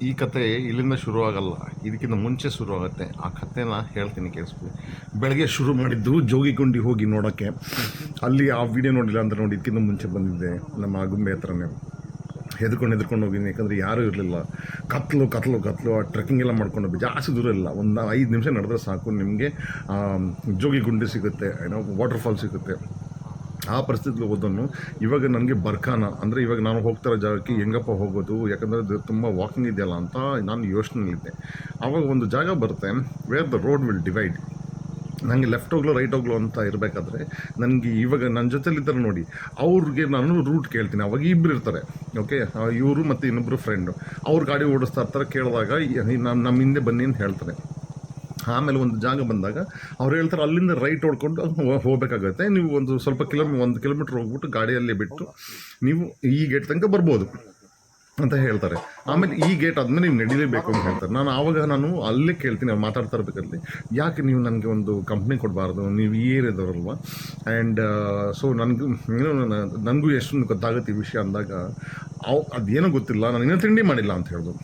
ಈ ಕತೆ ಇಲ್ಲಿಂದ ಶುರುವಾಗಲ್ಲ, ಇದಕ್ಕಿಂತ ಮುಂಚೆ ಶುರುವಾಗುತ್ತೆ. ಆ ಕಥೆನ ಹೇಳ್ತೀನಿ, ಕೇಳಿಸ್ಕೊಳ್ಳಿ. ಬೆಳಗ್ಗೆ ಶುರು ಮಾಡಿದ್ದು ಜೋಗಿಗುಂಡಿ ಹೋಗಿ ನೋಡೋಕ್ಕೆ. ಅಲ್ಲಿ ಆ ವಿಡಿಯೋ ನೋಡಿಲ್ಲ ಅಂತ ನೋಡಿ, ಇದಕ್ಕಿಂತ ಮುಂಚೆ ಬಂದಿದ್ದೆ ನಮ್ಮ ಆಗುಂಬೆ ಹತ್ರನೇ. ಹೆದ್ಕೊಂಡು ಹೋಗಿದ್ದೀನಿ, ಯಾಕಂದರೆ ಯಾರೂ ಇರಲಿಲ್ಲ. ಕತ್ಲು ಆ ಟ್ರೆಕ್ಕಿಂಗ್ ಎಲ್ಲ ಮಾಡ್ಕೊಂಡು ಹೋಗಿ ಜಾಸ್ತಿ ದೂರ ಇಲ್ಲ, ಒಂದು 5 ನಿಮಿಷ ನಡೆದ್ರೆ ಸಾಕು ನಿಮಗೆ ಜೋಗಿಗುಂಡಿ ಸಿಗುತ್ತೆ, ಏನೋ ವಾಟರ್ ಫಾಲ್ ಸಿಗುತ್ತೆ. ಆ ಪರಿಸ್ಥಿತಿಲಿ ಹೋದನ್ನು. ಇವಾಗ ನನಗೆ ಬರ್ಖಾನ ಅಂದರೆ ಇವಾಗ ನಾನು ಹೋಗ್ತಾರೋ ಜಾಗಕ್ಕೆ ಹೆಂಗಪ್ಪ ಹೋಗೋದು, ಯಾಕಂದರೆ ಅದು ತುಂಬ ವಾಕಿಂಗ್ ಇದೆಯಲ್ಲ ಅಂತ ನಾನು ಯೋಚನೆಯಲ್ಲಿದ್ದೆ. ಆವಾಗ ಒಂದು ಜಾಗ ಬರುತ್ತೆ, where the road will divide. ನನಗೆ ಲೆಫ್ಟ್ ಹೋಗ್ಲೋ ರೈಟ್ ಹೋಗ್ಲೋ ಅಂತ ಇರಬೇಕಾದ್ರೆ ನನಗೆ ಇವಾಗ ನನ್ನ ಜೊತೆಲಿದ್ದಾರೆ ನೋಡಿ, ಅವ್ರಿಗೆ ನಾನು ರೂಟ್ ಕೇಳ್ತೀನಿ. ಅವಾಗ ಇಬ್ಬರು ಇರ್ತಾರೆ, ಓಕೆ, ಇವರು ಮತ್ತು ಇನ್ನೊಬ್ಬರು ಫ್ರೆಂಡು. ಅವ್ರು ಗಾಡಿ ಓಡಿಸ್ತಾ ಇರ್ತಾರೆ. ಕೇಳಿದಾಗ ನಮ್ಮ ಹಿಂದೆ ಬನ್ನಿ ಅಂತ ಹೇಳ್ತಾರೆ. ಆಮೇಲೆ ಒಂದು ಜಾಗ ಬಂದಾಗ ಅವ್ರು ಹೇಳ್ತಾರೆ ಅಲ್ಲಿಂದ ರೈಟ್ ಹೊಡ್ಕೊಂಡು ಹೋಗಬೇಕಾಗತ್ತೆ, ನೀವು ಒಂದು ಸ್ವಲ್ಪ 1 ಕಿಲೋಮೀಟ್ರ್ ಹೋಗ್ಬಿಟ್ಟು ಗಾಡಿಯಲ್ಲಿ ಬಿಟ್ಟು ನೀವು ಈ ಗೇಟ್ ತನಕ ಬರ್ಬೋದು ಅಂತ ಹೇಳ್ತಾರೆ. ಆಮೇಲೆ ಈ ಗೇಟ್ ಆದಮೇಲೆ ನೀವು ನಡೀಲೇಬೇಕು ಅಂತ ಹೇಳ್ತಾರೆ. ನಾನು ಅಲ್ಲೇ ಕೇಳ್ತೀನಿ, ಅವ್ರು ಮಾತಾಡ್ತಾ ಇರಬೇಕಲ್ಲಿ, ಯಾಕೆ ನೀವು ನನಗೆ ಒಂದು ಕಂಪ್ನಿ ಕೊಡಬಾರ್ದು, ನೀವು ಈ ಏರಿಯಾದವ್ರಲ್ವ. ಆ್ಯಂಡ್ ಸೊ ನನಗೂ ಎಷ್ಟೊಂದು ಗೊತ್ತಾಗುತ್ತೆ ಈ ವಿಷಯ ಅಂದಾಗ, ಅದೇನೋ ಗೊತ್ತಿಲ್ಲ, ನಾನು ಇನ್ನೂ ತಿಂಡಿ ಮಾಡಿಲ್ಲ ಅಂತ ಹೇಳಿದ್ರು.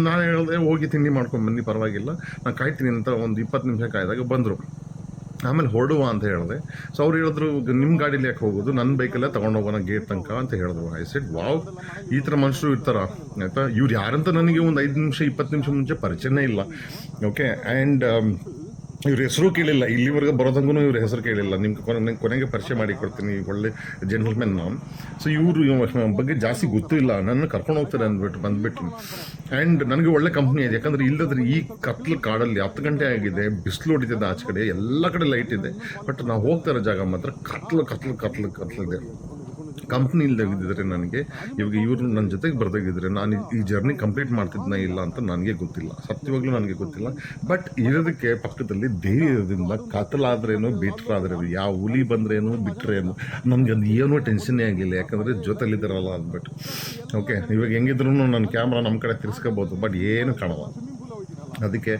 ನಾನು ಹೇಳಿದೆ ಹೋಗಿ ತಿಂಡಿ ಮಾಡ್ಕೊಂಡು ಬನ್ನಿ, ಪರವಾಗಿಲ್ಲ, ನಾನು ಕಾಯ್ತೀನಿ ಅಂತ. ಒಂದು 20 ನಿಮಿಷ ಕಾಯ್ದಾಗ ಬಂದರು. ಆಮೇಲೆ ಹೊರಡುವ ಅಂತ ಹೇಳಿದೆ. ಸೊ ಅವ್ರು ಹೇಳಿದ್ರು, ನಿಮ್ಮ ಗಾಡೀಲಿ ಯಾಕೆ ಹೋಗೋದು, ನನ್ನ ಬೈಕಲ್ಲೇ ತೊಗೊಂಡೋಗೋಣ ಗೇಟ್ ತನಕ ಅಂತ ಹೇಳಿದ್ರು. ಐ ಸೆಡ್ ವಾವ್, ಈ ಥರ ಮನುಷ್ಯರು ಇರ್ತಾರ ಆಯಿತಾ. ಇವ್ರು ಯಾರಂತ ನನಗೆ ಒಂದು 5 ನಿಮಿಷ 20 ನಿಮಿಷ ಮುಂಚೆ ಪರಿಚಯನೇ ಇಲ್ಲ, ಓಕೆ. ಆ್ಯಂಡ್ ಇವ್ರ ಹೆಸರು ಕೇಳಿಲ್ಲ, ಇಲ್ಲಿವರೆಗೆ ಬರೋದಂಗೂ ಇವ್ರ ಹೆಸರು ಕೇಳಿಲ್ಲ. ನಿಮ್ಗೆ ಕೊನೆಗೆ ಪರಿಚಯ ಮಾಡಿ ಕೊಡ್ತೀನಿ, ಒಳ್ಳೆ ಜೆಂಟಲ್ಮೆನ್ ನಾವು. ಸೊ ಇವ್ರ ಬಗ್ಗೆ ಜಾಸ್ತಿ ಗೊತ್ತೂ ಇಲ್ಲ, ನನ್ನ ಕರ್ಕೊಂಡು ಹೋಗ್ತಾರೆ ಅಂದ್ಬಿಟ್ಟು ಬಂದುಬಿಟ್ಟು. ಆ್ಯಂಡ್ ನನಗೆ ಒಳ್ಳೆ ಕಂಪ್ನಿ ಇದೆ, ಯಾಕಂದರೆ ಇಲ್ಲದ್ರೆ ಈ ಕತ್ಲು ಕಾಡಲ್ಲಿ 10 ಗಂಟೆ ಆಗಿದೆ, ಬಿಸಿಲು ಹೊಡಿತಿದೆ, ಆಚೆ ಕಡೆ ಎಲ್ಲ ಕಡೆ ಲೈಟ್ ಇದೆ, ಬಟ್ ನಾವು ಹೋಗ್ತಾ ಇರೋ ಜಾಗ ಮಾತ್ರ ಕತ್ಲಿದೆ. ಕಂಪ್ನಿ ಇಲ್ಲದಾಗಿದ್ದರೆ ನನಗೆ ಇವಾಗ ಇವರು ನನ್ನ ಜೊತೆಗೆ ಬರ್ದಾಗಿದ್ದರೆ ನಾನು ಈ ಜರ್ನಿ ಕಂಪ್ಲೀಟ್ ಮಾಡ್ತಿದ್ನ ಇಲ್ಲ ಅಂತ ನನಗೆ ಗೊತ್ತಿಲ್ಲ, ಸತ್ಯವಾಗ್ಲೂ ನನಗೆ ಗೊತ್ತಿಲ್ಲ. ಬಟ್ ಇರೋದಕ್ಕೆ ಪಕ್ಕದಲ್ಲಿ ಧೈರ್ಯ ಇರೋದ್ರಿಂದ ಕತ್ತಲಾದ್ರೇನು ಬಿಟ್ರಾದ್ರೇನು, ಯಾವ ಹುಲಿ ಬಂದ್ರೇನು ಬಿಟ್ರೇನು ನನಗೆ ಅದು ಏನೂ ಟೆನ್ಷನ್ನೇ ಆಗಿಲ್ಲ, ಯಾಕಂದರೆ ಜೊತೆಲಿದ್ದಾರಲ್ಲ ಅಂದ್ಬಿಟ್ಟು. ಓಕೆ, ಇವಾಗ ಹೆಂಗಿದ್ರು ನನ್ನ ಕ್ಯಾಮ್ರಾ ನಮ್ಮ ಕಡೆ ತಿರ್ಸ್ಕೋಬೋದು, ಬಟ್ ಏನು ಕಾಣಲ್ಲ. ಅದಕ್ಕೆ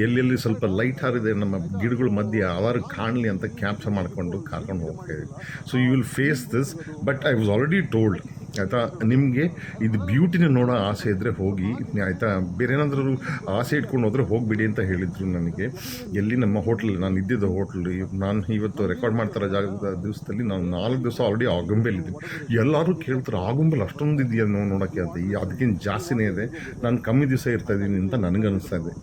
ಎಲ್ಲೆಲ್ಲಿ ಸ್ವಲ್ಪ ಲೈಟ್ ಹಾರಿದೆ ನಮ್ಮ ಗಿಡಗಳ ಮಧ್ಯೆ ಅವರು ಕಾಣಲಿ ಅಂತ ಕ್ಯಾಪ್ಚರ್ ಮಾಡ್ಕೊಂಡು ಕರ್ಕೊಂಡು ಹೋಗ್ತಾಯಿದ್ವಿ. So you will face this. But I was already told, ಆಯಿತಾ, ನಿಮಗೆ ಇದು ಬ್ಯೂಟಿನ ನೋಡೋ ಆಸೆ ಇದ್ದರೆ ಹೋಗಿ, ಆಯಿತಾ. ಬೇರೆ ಏನಾದರೂ ಆಸೆ ಇಟ್ಕೊಂಡು ಹೋದರೆ ಹೋಗಿಬಿಡಿ ಅಂತ ಹೇಳಿದರು ನನಗೆ. ಎಲ್ಲಿ ನಮ್ಮ ಹೋಟ್ಲ್, ನಾನು ಇದ್ದಿದ್ದು ಹೋಟ್ಲ್, ನಾನು ಇವತ್ತು ರೆಕಾರ್ಡ್ ಮಾಡ್ತಾರೋ ಜಾಗದ ದಿವಸದಲ್ಲಿ ನಾನು 4 ದಿವಸ ಆಲ್ರೆಡಿ ಆಗುಂಬೆಲಿದ್ದೀನಿ. ಎಲ್ಲರೂ ಕೇಳ್ತಾರೆ, ಆಗುಂಬೆಲಿ ಅಷ್ಟೊಂದು ಇದೆಯಾ ನೋಡೋಕ್ಕೆ ಅಂತ. ಅದಕ್ಕಿಂತ ಜಾಸ್ತಿನೇ ಇದೆ, ನಾನು ಕಮ್ಮಿ ದಿವಸ ಇರ್ತಾಯಿದ್ದೀನಿ ಅಂತ ನನಗನ್ನಿಸ್ತಾ ಇದೆ.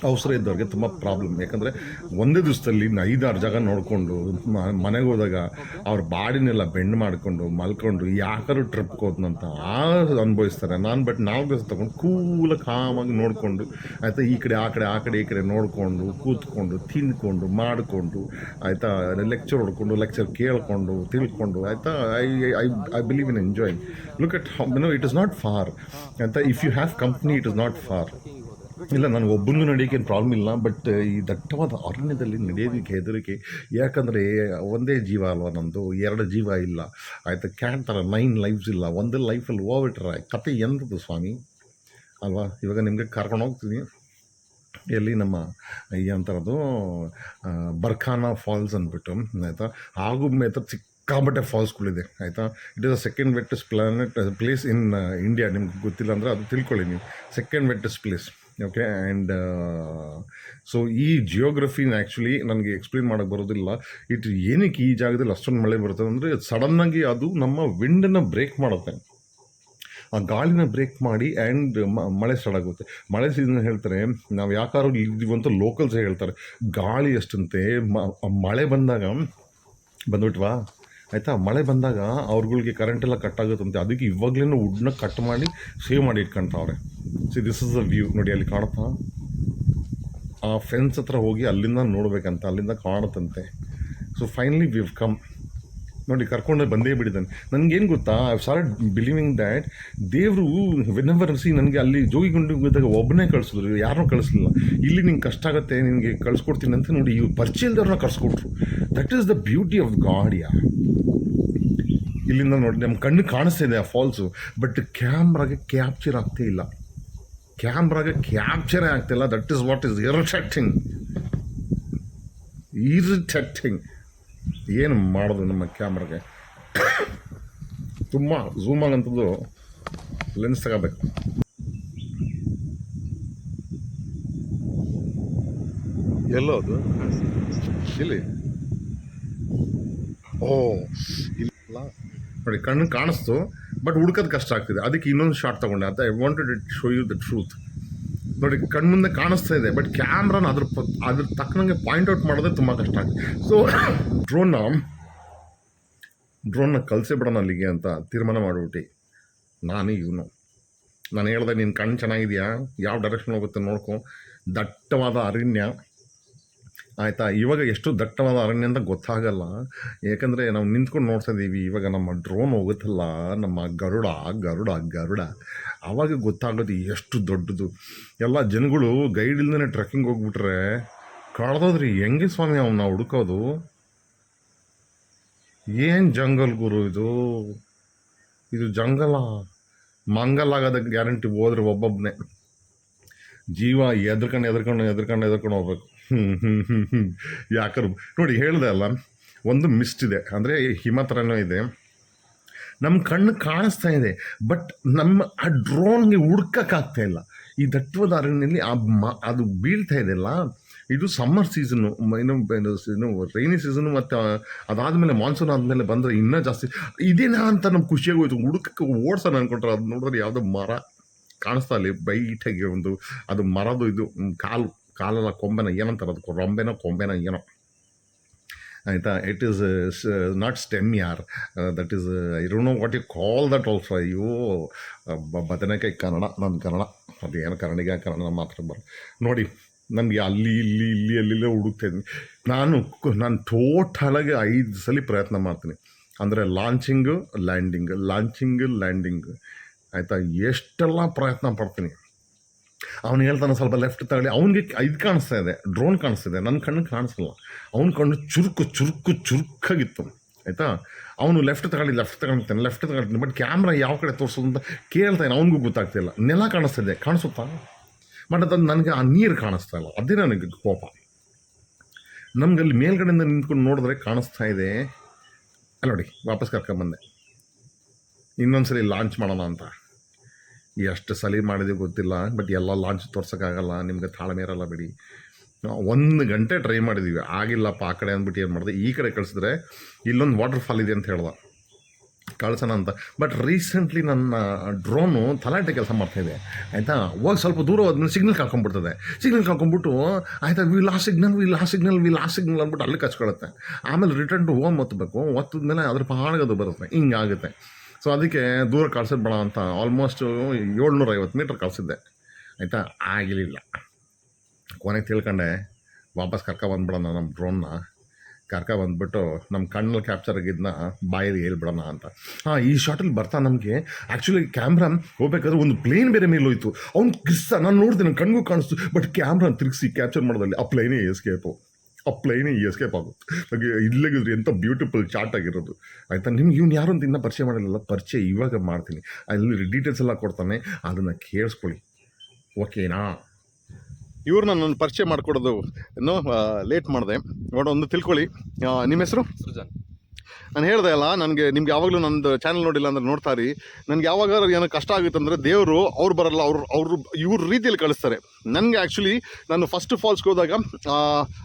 ಅವಸರ ಇದ್ದವ್ರಿಗೆ ತುಂಬ ಪ್ರಾಬ್ಲಮ್, ಯಾಕಂದರೆ ಒಂದೇ ದಿವಸದಲ್ಲಿ 5-6 ಜಾಗ ನೋಡಿಕೊಂಡು ಮನೆಗೆ ಹೋದಾಗ ಅವ್ರ ಬಾಡಿನೆಲ್ಲ ಬೆಂಡ್ ಮಾಡಿಕೊಂಡು ಮಲ್ಕೊಂಡು ಯಾಕಾದ್ರೂ ಟ್ರಿಪ್ಗೆ ಹೋದ್ನಂತ ಅನುಭವಿಸ್ತಾರೆ. ಬಟ್ 4 ದಿವಸ ತೊಗೊಂಡು ಕೂಲಾಗಿ ಕಾಮಾಗಿ ನೋಡಿಕೊಂಡು, ಆಯಿತಾ, ಈ ಕಡೆ ನೋಡಿಕೊಂಡು ಕೂತ್ಕೊಂಡು ತಿಂದ್ಕೊಂಡು ಮಾಡಿಕೊಂಡು, ಆಯಿತಾ, ಲೆಕ್ಚರ್ ಕೇಳಿಕೊಂಡು ತಿಳ್ಕೊಂಡು, ಆಯಿತಾ. I believe in enjoying. Look at it is not far, ಆಯಿತಾ. If you have company it is not far. ಇಲ್ಲ, ನಾನು ಒಬ್ಬನಿಗೂ ನಡೆಯೋಕ್ಕೇನು ಪ್ರಾಬ್ಲಮ್ ಇಲ್ಲ, ಬಟ್ ಈ ದಟ್ಟವಾದ ಅರಣ್ಯದಲ್ಲಿ ನಡೆಯೋದಕ್ಕೆ ಹೆದರಿಕೆ. ಯಾಕಂದರೆ ಒಂದೇ ಜೀವ ಅಲ್ವ ನಮ್ಮದು, 2 ಜೀವ ಇಲ್ಲ, ಆಯಿತಾ. ಕ್ಯಾಟ್ ಥರ 9 ಲೈಫ್ಸ್ ಇಲ್ಲ, ಒಂದೇ ಲೈಫಲ್ಲಿ ಹೋಗ್ಬಿಟ್ರೆ ಕತೆ ಎಂಥದ್ದು ಸ್ವಾಮಿ ಅಲ್ವಾ. ಇವಾಗ ನಿಮಗೆ ಕರ್ಕೊಂಡು ಹೋಗ್ತೀನಿ, ಎಲ್ಲಿ ನಮ್ಮ ಏನಂತಾರದು ಬರ್ಖಾನ ಫಾಲ್ಸ್ ಅಂದ್ಬಿಟ್ಟು, ಆಯಿತಾ. ಆಗುಂಬೆ ಹತ್ರ ಸಿಕ್ಕಾಬಟ್ಟೆ ಫಾಲ್ಸ್ಗಳಿದೆ, ಆಯಿತಾ. It is a second wettest place in India. ನಿಮ್ಗೆ ಗೊತ್ತಿಲ್ಲ ಅಂದರೆ ಅದು ತಿಳ್ಕೊಳ್ಳಿ ನೀವು, second wettest place, okay. And so ಈ ಜಿಯೋಗ್ರಫಿನ ಆ್ಯಕ್ಚುಲಿ ನನಗೆ ಎಕ್ಸ್ಪ್ಲೇನ್ ಮಾಡೋಕ್ಕೆ ಬರೋದಿಲ್ಲ. ಏನಕ್ಕೆ ಈ ಜಾಗದಲ್ಲಿ ಅಷ್ಟೊಂದು ಮಳೆ ಬರ್ತದೆ ಅಂದರೆ, ಸಡನ್ನಾಗಿ ಅದು ನಮ್ಮ ವಿಂಡನ್ನು ಬ್ರೇಕ್ ಮಾಡುತ್ತೆ, ಆ ಗಾಳಿನ ಬ್ರೇಕ್ ಮಾಡಿ ಆ್ಯಂಡ್ ಮಳೆ ಸ್ಟಾರ್ಟ್ ಆಗುತ್ತೆ. ಮಳೆ ಸೀಸನ್ ಹೇಳ್ತಾರೆ, ನಾವು ಯಾಕಾದ್ರೂ ಇದ್ದೀವಿ ಅಂತ ಲೋಕಲ್ಸ್ ಹೇಳ್ತಾರೆ. ಗಾಳಿ ಅಷ್ಟಂತೆ ಮಳೆ ಬಂದ್ಬಿಟ್ವಾ, ಆಯಿತಾ. ಮಳೆ ಬಂದಾಗ ಅವ್ರಗಳಿಗೆ ಕರೆಂಟೆಲ್ಲ ಕಟ್ಟಾಗುತ್ತಂತೆ. ಅದಕ್ಕೆ ಇವಾಗಲೇ ವುಡ್ನ ಕಟ್ ಮಾಡಿ ಸೇವ್ ಮಾಡಿ ಇಟ್ಕೊಳ್ತಾವ್ರೆ. See this is a view ನೋಡಿ, ಅಲ್ಲಿ ಕಾಣುತ್ತಾ, ಆ ಫೆನ್ಸ್ ಹತ್ರ ಹೋಗಿ ಅಲ್ಲಿಂದ ನೋಡಬೇಕಂತ, ಅಲ್ಲಿಂದ ಕಾಣುತ್ತಂತೆ. So finally we have come ನೋಡಿ, ಕರ್ಕೊಂಡು ಬಂದೇ ಬಿಟ್ಟಿದ್ದಾನೆ. ನನಗೇನು ಗೊತ್ತಾ, ಐ ಸ್ಟಾರ್ಟೆಡ್ ಬಿಲೀವಿಂಗ್ ದ್ಯಾಟ್ ದೇವರು ವೆನೆವರ್ ನನಗೆ ಅಲ್ಲಿ ಜೋಗಿಗುಂಡಿ ಹೋದಾಗ ಒಬ್ಬನೇ ಕಳಿಸಿದ್ರು, ಯಾರನ್ನೂ ಕಳಿಸ್ಲಿಲ್ಲ. ಇಲ್ಲಿ ನಿಂಗೆ ಕಷ್ಟ ಆಗುತ್ತೆ, ನಿನಗೆ ಕಳಿಸ್ಕೊಡ್ತೀನಿ ಅಂತ ನೋಡಿ ಇವ್ರು ಪರಿಚಯ ಇಲ್ದವ್ರನ್ನ ಕಳಿಸ್ಕೊಟ್ರು. That is the beauty of God. ಇಲ್ಲಿಂದ ನೋಡಿ ನಮ್ಮ ಕಣ್ಣು ಕಾಣಿಸ್ತಾ ಇದೆ ಆ ಫಾಲ್ಸು, ಬಟ್ ಕ್ಯಾಮ್ರಾಗೆ ಕ್ಯಾಪ್ಚರ್ ಆಗ್ತಿಲ್ಲ. That is what is irritating. ಏನು ಮಾಡೋದು ನಮ್ಮ ಕ್ಯಾಮ್ರಾಗೆ. ತುಂಬ ಝೂಮ್ ಆಗಂಥದ್ದು ಲೆನ್ಸ್ ತಗೋಬೇಕು. ಎಲ್ಲೋ ಅದು ಇಲ್ಲಿ ಓ ಇಲ್ಲ ನೋಡಿ ಕಣ್ಣು ಕಾಣಿಸ್ತು ಬಟ್ ಹುಡ್ಕೋದು ಕಷ್ಟ ಆಗ್ತಿದೆ. ಅದಕ್ಕೆ ಇನ್ನೊಂದು ಶಾರ್ಟ್ ತೊಗೊಂಡೆ ಅಂತ I wanted it show you the truth. ನೋಡಿ ಕಣ್ಣು ಮುಂದೆ ಕಾಣಿಸ್ತಾ ಇದೆ ಬಟ್ ಕ್ಯಾಮ್ರಾನ ಅದ್ರ ತಕ್ಕನಂಗೆ ಪಾಯಿಂಟ್ ಔಟ್ ಮಾಡೋದೇ ತುಂಬ ಕಷ್ಟ ಆಗಿದೆ. ಸೊ ಡ್ರೋನ್ನ ಕಳಿಸೇ ಬಿಡೋಣ ಅಲ್ಲಿಗೆ ಅಂತ ತೀರ್ಮಾನ ಮಾಡಿಬಿಟ್ಟು ನಾನು ಹೇಳ್ದೆ ನಿನ್ನ ಕಣ್ಣು ಚೆನ್ನಾಗಿದೆಯಾ, ಯಾವ ಡೈರೆಕ್ಷನ್ ಹೋಗುತ್ತೆ ನೋಡ್ಕೊ, ದಟ್ಟವಾದ ಅರಣ್ಯ ಆಯಿತಾ. ಇವಾಗ ಎಷ್ಟು ದಟ್ಟವಾದ ಅರಣ್ಯ ಅಂತ ಗೊತ್ತಾಗಲ್ಲ, ಯಾಕಂದರೆ ನಾವು ನಿಂತ್ಕೊಂಡು ನೋಡ್ತಾ ಇದ್ದೀವಿ. ಇವಾಗ ನಮ್ಮ ಡ್ರೋನ್ ಹೋಗುತ್ತಲ್ಲ, ನಮ್ಮ ಗರುಡ ಆವಾಗ ಗೊತ್ತಾಗೋದು ಎಷ್ಟು ದೊಡ್ಡದು. ಎಲ್ಲ ಜನಗಳು ಗೈಡ್ ಇಲ್ದೇ ಟ್ರೆಕ್ಕಿಂಗ್ ಹೋಗ್ಬಿಟ್ರೆ ಕಳೆದೋದ್ರಿ ಹೆಂಗೆ ಸ್ವಾಮಿ ಅವನ್ನ ಹುಡುಕೋದು. ಏನು ಜಂಗಲ್ ಗುರು ಇದು ಜಂಗಲ. ಮಂಗಲ್ ಆಗೋದಕ್ಕೆ ಗ್ಯಾರಂಟಿ ಹೋದ್ರೆ ಒಬ್ಬೊಬ್ಬನೇ ಜೀವ ಎದ್ರಕೊಂಡು ಹೋಗ್ಬೇಕು. ಯಾಕಂದ್ರೆ ನೋಡಿ ಹೇಳಿದೆ ಅಲ್ಲ, ಒಂದು ಮಿಸ್ಟ್ ಇದೆ, ಅಂದರೆ ಹಿಮ ಥರನೂ ಇದೆ, ನಮ್ಮ ಕಣ್ಣು ಕಾಣಿಸ್ತಾ ಇದೆ ಬಟ್ ನಮ್ಮ ಆ ಡ್ರೋನ್ಗೆ ಹುಡ್ಕೋಕ್ಕಾಗ್ತಾ ಇಲ್ಲ. ಈ ದಟ್ಟವಾದ ಅರಣ್ಯದಲ್ಲಿ ಅದು ಬೀಳ್ತಾ ಇದೆಯಲ್ಲ, ಇದು ಸಮ್ಮರ್ ಸೀಸನ್ನು, ಇನ್ನು ರೈನಿ ಸೀಸನ್ನು, ಮತ್ತು ಅದಾದಮೇಲೆ ಮಾನ್ಸೂನ್ ಆದಮೇಲೆ ಬಂದರೆ ಇನ್ನೂ ಜಾಸ್ತಿ ಇದೇನಾ ಅಂತ ನಮ್ಗೆ ಖುಷಿಯಾಗಿ ಹೋಯ್ತು. ಹುಡುಕಕ್ಕೆ ಓಡ್ಸೋಣ ಅಂದ್ಕೊಂಡ್ರೆ ಅದು ನೋಡಿದ್ರೆ ಯಾವುದೋ ಮರ ಕಾಣಿಸ್ತಾ ಅಲ್ಲಿ ಬೈಟಾಗಿ ಒಂದು ಅದು ಮರದು ಇದು ಕಾಲೆಲ್ಲ ಕೊಂಬೆನ ಏನಂತಾರೆ ಅದಕ್ಕೆ, ಕೊಂಬೆನ ಏನೋ ಆಯಿತಾ. ಇಟ್ ಈಸ್ ನಾಟ್ ಸ್ಟೆಮ್ ಯಾರ್, that is I don't know what you call that also. ಅಯ್ಯೋ ಬದನೆಕಾಯಿ ನನ್ನ ಕನ್ನಡ ಅದು ಏನು ಕನ್ನಡ ಮಾತ್ರ ಬರ ನೋಡಿ. ನನಗೆ ಅಲ್ಲಿಲ್ಲೇ ಹುಡುಕ್ತಾ ಇದ್ದೀನಿ. ನಾನು ಟೋಟಲಾಗಿ 5 ಸಲ ಪ್ರಯತ್ನ ಮಾಡ್ತೀನಿ, ಅಂದರೆ ಲಾಂಚಿಂಗು ಲ್ಯಾಂಡಿಂಗ್ ಆಯಿತಾ. ಎಷ್ಟೆಲ್ಲ ಪ್ರಯತ್ನ ಪಡ್ತೀನಿ. ಅವನು ಹೇಳ್ತಾನೆ ಸ್ವಲ್ಪ ಲೆಫ್ಟ್ ತಗೊಳ್ಳಿ, ಅವನಿಗೆ ಇದು ಕಾಣಿಸ್ತಾ ಇದೆ, ಡ್ರೋನ್ ಕಾಣಿಸ್ತಿದೆ, ನನ್ನ ಕಣ್ಣಿಗೆ ಕಾಣಿಸಲ್ಲ. ಅವ್ನ ಕಣ್ಣು ಚುರುಕಾಗಿತ್ತು ಆಯಿತಾ. ಅವನು ಲೆಫ್ಟ್ ತಗೊಳ್ತಾನೆ ಬಟ್ ಕ್ಯಾಮ್ರಾ ಯಾವ ಕಡೆ ತೋರಿಸೋದು ಅಂತ ಕೇಳ್ತಾನೆ, ಅವನಿಗೂ ಗೊತ್ತಾಗ್ತಿಲ್ಲ. ನೆಲ ಕಾಣಿಸ್ತಿದೆ, ಕಾಣಿಸುತ್ತಾ ಬಟ್ ಅದು ನನಗೆ ಆ ನೀರು ಕಾಣಿಸ್ತಾ ಇಲ್ಲ, ಅದೇ ನನಗೆ ಕೋಪ. ನಮ್ಗೆ ಅಲ್ಲಿ ಮೇಲ್ಗಡೆಯಿಂದ ನಿಂತ್ಕೊಂಡು ನೋಡಿದ್ರೆ ಕಾಣಿಸ್ತಾ ಇದೆ. ಅಲ್ಲ ನೋಡಿ, ವಾಪಸ್ ಕರ್ಕೊಂಬಂದೆ, ಇನ್ನೊಂದ್ಸಲಿ ಲಾಂಚ್ ಮಾಡೋಣ ಅಂತ. ಎಷ್ಟು ಸಲ ಮಾಡಿದೀವಿ ಗೊತ್ತಿಲ್ಲ, ಬಟ್ ಎಲ್ಲ ಲಾಂಚ್ ತೋರ್ಸೋಕ್ಕಾಗಲ್ಲ, ನಿಮ್ಗೆ ತಾಳ್ಮೆ ಇರಲ್ಲ ಬಿಡಿ. 1 ಗಂಟೆ ಟ್ರೈ ಮಾಡಿದ್ದೀವಿ, ಆಗಿಲ್ಲಪ್ಪ ಆ ಕಡೆ ಅಂದ್ಬಿಟ್ಟು ಏನು ಮಾಡಿದೆ, ಈ ಕಡೆ ಕಳಿಸಿದ್ರೆ ಇಲ್ಲೊಂದು ವಾಟರ್ ಫಾಲ್ ಇದೆ ಅಂತ ಹೇಳ್ದೆ, ಕಳ್ಸೋಣ ಅಂತ. ಬಟ್ ರೀಸೆಂಟ್ಲಿ ನನ್ನ ಡ್ರೋನು ತಲಾಟೆ ಕೆಲಸ ಮಾಡ್ತಾಯಿದೆ ಆಯಿತಾ. ಹೋಗಿ ಸ್ವಲ್ಪ ದೂರ ಹೋದ್ಮೇಲೆ ಸಿಗ್ನಲ್ ಕಳ್ಕೊಂಡ್ಬಿಟ್ಟು ಆಯಿತಾ, ವಿ ಲಾಸ್ಟ್ ಸಿಗ್ನಲ್ ಅಂದ್ಬಿಟ್ಟು ಅಲ್ಲಿ ಕಚ್ಕೊಳುತ್ತೆ. ಆಮೇಲೆ ರಿಟರ್ನ್ ಟು ಹೋಮ್ ಒತ್ತಿದ್ಮೇಲೆ ಅದ್ರ ಪಾಣಿಗೆ ಬರುತ್ತೆ, ಹಿಂಗಾಗುತ್ತೆ. ಸೊ ಅದಕ್ಕೆ ದೂರ ಕಳ್ಸೋದು ಬೇಡ ಅಂತ ಆಲ್ಮೋಸ್ಟ್ 750 ಮೀಟ್ರ್ ಕಳಿಸಿದ್ದೆ ಆಯಿತಾ. ಆಗಲಿಲ್ಲ, ಕೊನೆಗೆ ತಿಳ್ಕೊಂಡೆ ವಾಪಸ್ ಕರ್ಕೊಬಂದ್ಬಿಡೋಣ ನಮ್ಮ ಡ್ರೋನ್ನ. ಕರ್ಕೊಬಂದ್ಬಿಟ್ಟು ನಮ್ಮ ಕಣ್ಣಲ್ಲಿ ಕ್ಯಾಪ್ಚರ್ ಆಗಿದ್ದನ್ನ ಬಾಯಲ್ಲಿ ಹೇಳ್ಬಿಡೋಣ ಅಂತ. ಈ ಶಾರ್ಟಲ್ಲಿ ಬರ್ತಾ ನಮಗೆ ಆ್ಯಕ್ಚುಲಿ ಕ್ಯಾಮ್ರಾ ಹೋಗ್ಬೇಕಾದ್ರೆ ಒಂದು ಪ್ಲೇನ್ ಬೇರೆ ಮೇಲೆ ಹೋಯ್ತು. ಅವ್ನು ನಾನು ನೋಡ್ತೀನಿ, ನನ್ನ ಕಣ್ಗೂ ಕಾಣಿಸ್ತು, ಬಟ್ ಕ್ಯಾಮ್ರಾ ತಿರುಗಿಸಿ ಕ್ಯಾಪ್ಚರ್ ಮಾಡೋದಲ್ಲಿ ಆ ಪ್ಲೇನೇ ಎಸ್ಕೇಪ್ ಆಗುತ್ತೆ. ಹಾಗೆ ಇಲ್ಲಗಿದ್ರೆ ಎಂಥ ಬ್ಯೂಟಿಫುಲ್ ಚಾರ್ಟ್ ಆಗಿರೋದು ಆಯಿತಾ. ನಿಮ್ಗೆ ಇವ್ನು ಯಾರು ಅಂತ ಇನ್ನೂ ಪರಿಚಯ ಮಾಡಿರಲಿಲ್ಲ, ಪರಿಚಯ ಇವಾಗ ಮಾಡ್ತೀನಿ. ಅಲ್ಲಿ ಡೀಟೇಲ್ಸ್ ಎಲ್ಲ ಕೊಡ್ತಾನೆ, ಅದನ್ನು ಕೇಳಿಸ್ಕೊಳ್ಳಿ ಓಕೆನಾ. ಇವ್ರನ್ನ ನಾನು ಪರಿಚಯ ಮಾಡಿಕೊಡೋದು ಇನ್ನೂ ಲೇಟ್ ಮಾಡಿದೆ. ಒಂದು ತಿಳ್ಕೊಳ್ಳಿ, ನಿಮ್ಮ ಹೆಸರು ಸೃಜನ್. ನಾನು ಹೇಳ್ದೆ ಅಲ್ಲ, ನಿಮ್ಗೆ ಯಾವಾಗಲೂ ನಂದು ಚಾನಲ್ ನೋಡಿಲ್ಲ ಅಂದ್ರೆ ನೋಡ್ತಾ ಇರಿ. ನನಗೆ ಯಾವಾಗ ಏನೋ ಕಷ್ಟ ಆಗುತ್ತೆ ಅಂದರೆ ದೇವರು ಅವ್ರು ಬರಲ್ಲ, ಅವರು ಇವ್ರ ರೀತಿಯಲ್ಲಿ ಕಳಿಸ್ತಾರೆ. ನನಗೆ ಆ್ಯಕ್ಚುಲಿ ನಾನು ಫಸ್ಟ್ ಫಾಲ್ಸ್ಗೆ ಹೋದಾಗ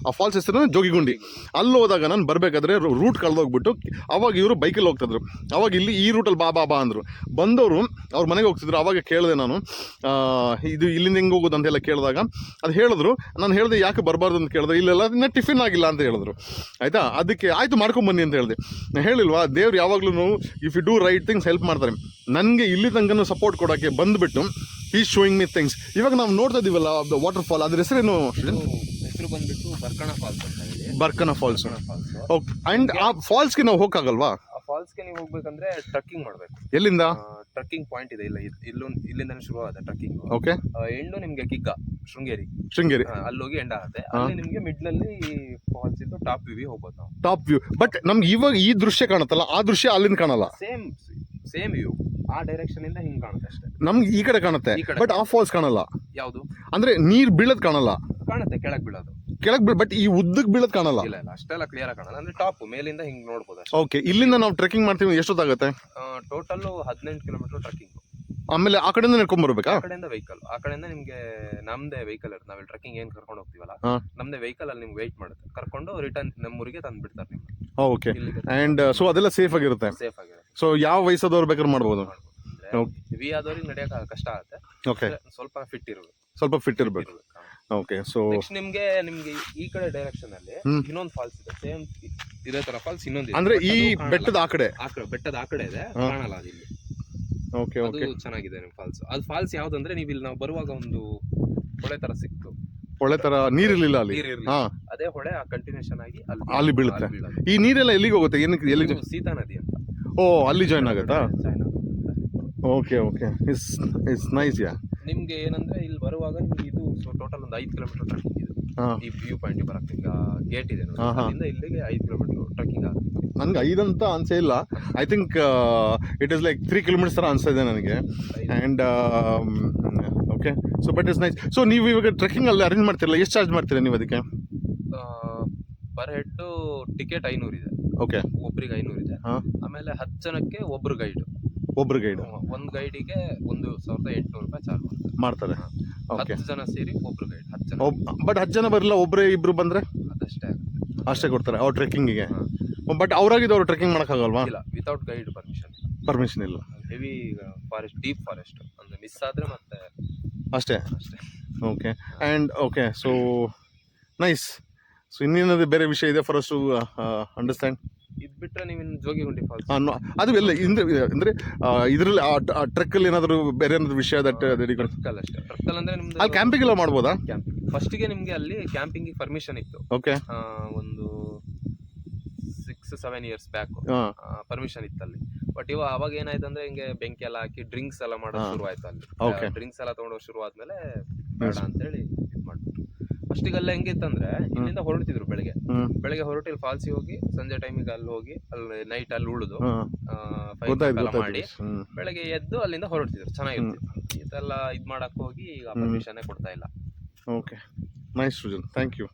ಆ ಫಾಲ್ಸ್ ಹೆಸರು ಜೋಗಿಗುಂಡಿ. ಅಲ್ಲಿ ಹೋದಾಗ ನಾನು ಬರಬೇಕಾದ್ರೆ ರೂಟ್ ಕಳೆದೋಗ್ಬಿಟ್ಟು ಅವಾಗ ಇವರು ಬೈಕಲ್ಲಿ ಹೋಗ್ತಿದ್ರು. ಅವಾಗ ಇಲ್ಲಿ ಈ ರೂಟಲ್ಲಿ ಬಾ ಅಂದರು. ಬಂದವರು ಅವ್ರ ಮನೆಗೆ ಹೋಗ್ತಿದ್ರು. ಅವಾಗ ಕೇಳಿದೆ ನಾನು, ಇದು ಇಲ್ಲಿಂದ ಹೆಂಗೆ ಹೋಗೋದು ಅಂತೆಲ್ಲ ಕೇಳಿದಾಗ ಅದು ಹೇಳಿದ್ರು. ನಾನು ಹೇಳಿದೆ ಯಾಕೆ ಬರಬಾರ್ದು ಅಂತ ಕೇಳಿದ್ರೆ, ಇಲ್ಲೆಲ್ಲ ಇನ್ನೂ ಟಿಫಿನ್ ಆಗಿಲ್ಲ ಅಂತ ಹೇಳಿದ್ರು ಆಯಿತಾ. ಅದಕ್ಕೆ ಆಯಿತು ಮಾಡ್ಕೊಂಬನ್ನಿ ಅಂತ ಹೇಳಿದೆ. ಹೇಳಿಲ್ವಾ, ದೇವ್ರು ಯಾವಾಗಲೂ if you do right things help ಮಾಡ್ತಾರೆ. ನನಗೆ ಇಲ್ಲಿ ತನಕ ಸಪೋರ್ಟ್ ಕೊಡೋಕ್ಕೆ ಬಂದುಬಿಟ್ಟು ಈಸ್ ಶೋಯಿಂಗ್ ಮಿ ಥಿಂಗ್ಸ್. ಇವಾಗ ನಾವು ನೋಡ್ತಾ ಇದ್ದೀವಲ್ಲ ವಾಟರ್ ಫಾಲ್, ಅದ್ರ ಹೆಸರೇನು? ಹೆಸರು ಬಂದ್ಬಿಟ್ಟು ಬರ್ಕಣ ಫಾಲ್ಸ್ ಅಂತ ಹೇಳಿ. ಬರ್ಕಣ ಫಾಲ್ಸ್. ಓಕೆ. ಆ್ಯಂಡ್ ಆ ಫಾಲ್ಸ್ಗೆ ನಾವು ಹೋಗಕ್ಕಾಗಲ್ವಾ? ಆ ಫಾಲ್ಸ್ಗೆ ನೀವು ಹೋಗ್ಬೇಕಂದ್ರೆ ಟ್ರಕ್ಕಿಂಗ್ ಮಾಡಬೇಕು. ಎಲ್ಲಿಂದ? ಟ್ರಕ್ಕಿಂಗ್ ಪಾಯಿಂಟ್ ಇದೆ, ಇಲ್ಲಿಂದ ಶುರು ಆಗುತ್ತೆ ಟ್ರಕ್ಕಿಂಗ್. ಓಕೆ. ಎಂಡು ನಿಮ್ಗೆ ಕಿಗ್ಗ ಶೃಂಗೇರಿ ಅಲ್ಲೋಗಿ ಎಂಡ್ ಆಗುತ್ತೆ. ಅಲ್ಲಿ ನಿಮ್ಗೆ ಮಿಡ್ಲಲ್ಲಿ ಫಾಲ್ಸ್ ಇದ್ದು ಟಾಪ್ ವ್ಯೂ ಹೋಗ್ಬೋದು ನಾವು. Top view. ಬಟ್ ನಮ್ಗೆ ಇವಾಗ ಈ ದೃಶ್ಯ ಕಾಣುತ್ತಲ್ಲ, ಆ ದೃಶ್ಯ ಅಲ್ಲಿಂದ ಕಾಣಲ್ಲ. ಸೇಮ್ ವ್ಯೂ ಆ ಡೈರೆಕ್ಷನ್ ಇಂದ ಹಿಂಗ್ ಕಾಣುತ್ತೆ ಅಷ್ಟೇ. ನಮ್ಗೆ ಈ ಕಡೆ ಕಾಣುತ್ತೆ, ಬಟ್ ಆ ಫಾಲ್ಸ್ ಕಾಣಲ್ಲ. ಯಾವುದು ಅಂದ್ರೆ ನೀರ್ ಬೀಳದ್ ಕಾಣಲ್ಲ, ಕಾಣುತ್ತೆ ಕೆಳಗ್ ಬೀಳೋದು. ಬಟ್ ಈ ಉದ್ದಕ್ ಬೀಳದ್ ಕಾಣಲ್ಲ. ಇಲ್ಲ ಅಷ್ಟೆಲ್ಲ ಕ್ಲಿಯರ್ ಕಾಣಲ್ಲ, ಅಂದ್ರೆ ಟಾಪ್ ಮೇಲಿಂದ ಹಿಂಗ್ ನೋಡ್ಬೋದು. ಓಕೆ. ಇಲ್ಲಿಂದ ನಾವು ಟ್ರೆಕ್ಕಿಂಗ್ ಮಾಡ್ತೀವಿ, ಎಷ್ಟೊತ್ತಾಗುತ್ತೆ? Total 18 kilometre trekking. ಆಮೇಲೆ ಆ ಕಡೆಯಿಂದ ನಡ್ಕೊಂಡ್ಬರ್ಬೇಕಾ? ಆ ಕಡೆಯಿಂದ ವೆಹಿಕಲ್, ಆ ಕಡೆಯಿಂದ ನಿಮ್ಗೆ ನಮ್ದೇ ವೆಹಿಕಲ್ ಇರುತ್ತೆ. ನಾವಿಲ್ಲಿ ಟ್ರೆಕ್ಕಿಂಗ್ ಏನ್ ಕರ್ಕೊಂಡು ಹೋಗ್ತೀವಲ್ಲ, ಹಾ. ನಮ್ದೇ ವೆಹಿಕಲ್ ಅಲ್ಲಿ ನಿಮ್ಗೆ ವೆಯ್ಟ್ ಮಾಡುತ್ತೆ, ಕರ್ಕೊಂಡು ರಿಟರ್ನ್ ನಮ್ಮೂರಿಗೆ ತಂದು ಬಿಡ್ತಾರೆ ನಿಮ್ಗೆ. ಓಕೆ. ಆ್ಯಂಡ್ ಸೊ ಅದೆಲ್ಲ ಸೇಫ್ ಆಗಿರುತ್ತೆ. ಸೇಫ್ ಆಗಿರುತ್ತೆ. ಸೊ ಯಾವ ವಯಸ್ಸಾದವ್ರು ಬೇಕಾದ್ರೆ ಮಾಡ್ಬೋದು? ವಿ ಆದವ್ರಿಗೆ ನಡೆಯಕ್ಕೆ ಕಷ್ಟ ಆಗುತ್ತೆ. ಓಕೆ. ಸ್ವಲ್ಪ ಫಿಟ್ ಇರಬೇಕು. ಸ್ವಲ್ಪ ಫಿಟ್ ಇರಬೇಕು. ಓಕೆ. ಸೊ ನೆಕ್ಸ್ಟ್ ನಿಮ್ಗೆ ಈ ಕಡೆ ಡೈರೆಕ್ಷನ್ ಅಲ್ಲಿ ಇನ್ನೊಂದು ಫಾಲ್ಸ್ ಇದೆ, ಸೇಮ್ ಇದೇ ತರ ಫಾಲ್ಸ್ ಇನ್ನೊಂದು ಅಂದ್ರೆ ಈ ಬೆಟ್ಟದ ಆ ಕಡೆ, ಬೆಟ್ಟದ ಆ ಕಡೆ ಇದೆ, ಕಾಣಲ್ಲ ಅದು ಇಲ್ಲಿ. Okay okay. ಅದು ಚೆನ್ನಾಗಿದೆ ನಿಮ್ ಫಾಲ್ಸ್. ಅದು ಫಾಲ್ಸ್ ಯಾವ್ದಂದ್ರೆ ನೀವು ಇಲ್ಲಿ ನಾವು ಬರುವಾಗ ಒಂದು ಹೊಳೆ ತರ ಸಿಕ್ತು, ಹೊಳೆ ತರ ನೀರಿರ್ಲಿಲ್ಲ ಅಲ್ಲಿ. ಹಾ, ಅದೇ ಹೊಳೆ ಆ ಕಂಟಿನ್ಯೂಷನ್ ಆಗಿ ಅಲ್ಲಿ ಬೀಳುತ್ತೆ. ಈ ನೀರೆಲ್ಲ ಎಲ್ಲಿಗೆ ಹೋಗುತ್ತೆ? ಏನಕ್ಕೆ ಎಲ್ಲಿಗೆ? ಸೀತಾ ನದಿ ಅಂತ. ಓ, ಅಲ್ಲಿ ಜಾಯ್ನ್ ಆಗುತ್ತಾ? Okay okay. It's nice. Yeah, ನಿಮ್ಗೆ ಏನಂದ್ರೆ ಇಲ್ಲಿ ಬರುವಾಗ ನಿಮ್ಗೆ ಇದು ಟೋಟಲ್ ಒಂದು 5 ಕಿಲೋಮೀಟರ್ ಟ್ರೆಕ್ಕಿಂಗ್ ಇದೆ. ಈ ವ್ಯೂ ಪಾಯಿಂಟ್ ಬರಕ್ಕೆ ಈಗ ಗೇಟ್ ಇದೆ ನೋಡಿ, ಅಲ್ಲಿಂದ ಇಲ್ಲಿಗೆ 5 ಕಿಲೋಮೀಟರ್ ಟ್ರೆಕ್ಕಿಂಗ್ ಆಗುತ್ತೆ. ನನ್ಗೆ 5 ಅಂತ ಅನ್ಸೇ ಇಲ್ಲ. I think it is like 3 kilometres ಥರ ಅನ್ಸ್ತಾ ಇದೆ ನನಗೆ. And okay. So but it's nice. ಸೊ ನೀವು ಇವಾಗ ಟ್ರೆಕ್ಕಿಂಗ್ ಅಲ್ಲಿ ಅರೇಂಜ್ ಮಾಡ್ತಿರಲ್ಲ, ಎಷ್ಟು ಚಾರ್ಜ್ ಮಾಡ್ತೀರಾ ನೀವು ಅದಕ್ಕೆ? ಪರ್ ಹೆಡ್ ಟಿಕೆಟ್ 500 ಇದೆ. ಓಕೆ. ಒಬ್ರಿಗೆ 500 ಇದೆ. ಆಮೇಲೆ 10 ಜನಕ್ಕೆ ಒಬ್ರು ಗೈಡ್. ಒಂದು ಗೈಡಿಗೆ 1,800 ರೂಪಾಯಿ ಚಾರ್ಜ್ ಮಾಡ್ತಾರೆ. 10 ಜನ ಸೇರಿ ಒಬ್ರು ಗೈಡ್ 10 ಜನ. ಬಟ್ 10 ಜನ ಬರಲ್ಲ, ಒಬ್ಬರೇ ಇಬ್ರು ಬಂದ್ರೆ ಅದಷ್ಟೇ ಆಗುತ್ತೆ. ಅಷ್ಟೇ ಕೊಡ್ತಾರೆ ಅವ್ರು ಟ್ರೆಕ್ಕಿಂಗಿಗೆ. ಬಟ್ ಅವ್ರಾಗಿದ್ದು ಅವ್ರು ಟ್ರೆಕ್ಕಿಂಗ್ ಮಾಡೋಕ್ಕಾಗಲ್ವಾ? ಇಲ್ಲ, ವಿತೌಟ್ ಗೈಡ್ ಪರ್ಮಿಷನ್ ಇಲ್ಲ. ಹೆವಿ ಫಾರೆಸ್ಟ್, ಡೀಪ್ ಫಾರೆಸ್ಟ್ ಅಂದ್ರೆ ಮಿಸ್ ಆದ್ರೆ ಮತ್ತೆ ಅಷ್ಟೇ. Okay. And okay. So nice. So ಇನ್ನೇನಾದ್ರು ಬೇರೆ ವಿಷಯ ಇದೆ ಫಾರ್ ಅಸ್ ಟು ಅಂಡರ್ಸ್ಟ್ಯಾಂಡ್? ಇದು ಬಿಟ್ರೆ ನೀವು ಜೋಗಿಗುಂಡಿ ಫಾಲ್ಸ್ ಅದು ಎಲ್ಲ ಅಂದ್ರೆ ಇದರಲ್ಲಿ ಆ ಟ್ರೆಕ್ಕಲ್ಲಿ ಏನಾದರೂ ಬೇರೆ ಏನಾದ್ರು ವಿಷಯ ದಟ್ ಟ್ರಕ್ಕಲ್ ಅಷ್ಟೇ. ಟ್ರಕ್ಕಲ್ ಅಂದ್ರೆ ನಿಮ್ದು ಅಲ್ಲಿ ಕ್ಯಾಂಪಿಂಗ್ ಎಲ್ಲ ಮಾಡ್ಬೋದಾ? ಫಸ್ಟಿಗೆ ನಿಮ್ಗೆ ಅಲ್ಲಿ ಕ್ಯಾಂಪಿಂಗ್ ಪರ್ಮಿಷನ್ ಇತ್ತು. ಓಕೆ. ಒಂದು 6-7 ಇಯರ್ಸ್ ಬ್ಯಾಕ್ ಪರ್ಮಿಷನ್ ಇತ್ತು ಅಲ್ಲಿ. ಬಟ್ ಅವಾಗ ಏನಾಯ್ತು ಅಂದ್ರೆ ಹಿಂಗೆ ಬೆಂಕಿ ಎಲ್ಲ ಹಾಕಿ ಡ್ರಿಂಕ್ಸ್ ಎಲ್ಲ ಮಾಡೋದು ಶುರು ಆಯ್ತು ಅಲ್ಲಿ. ಡ್ರಿಂಕ್ಸ್ ಎಲ್ಲ ತಗೊಂಡೋಗಿ ಶುರು ಆದ್ಮೇಲೆ ಬೇಡ ಅಂತೇಳಿ ಇದು ಮಾಡ್ಬಿಟ್ರು. ಫಸ್ಟಿಗೆಲ್ಲ ಹೆಂಗಿತ್ತಂದ್ರೆ ಇಲ್ಲಿಂದ ಹೊರಡ್ತಿದ್ರು ಬೆಳಗ್ಗೆ ಹೊರಟು ಇಲ್ಲಿ ಫಾಲ್ಸಿಗೆ ಹೋಗಿ, ಸಂಜೆ ಟೈಮಿಗೆ ಅಲ್ಲಿ ಹೋಗಿ, ಅಲ್ಲಿ ನೈಟ್ ಅಲ್ಲಿ ಉಳಿದು ಮಾಡಿ ಬೆಳಗ್ಗೆ ಎದ್ದು ಅಲ್ಲಿಂದ ಹೊರಡ್ತಿದ್ರು. ಚೆನ್ನಾಗಿರ್ತಿತ್ತು. ಇದೆಲ್ಲ ಇದ್ ಮಾಡಕ್ ಹೋಗಿ ಈಗ ಪರ್ಮಿಷನ್ ಕೊಡ್ತಾ ಇಲ್ಲ. Okay. Nice Srijan, thank you.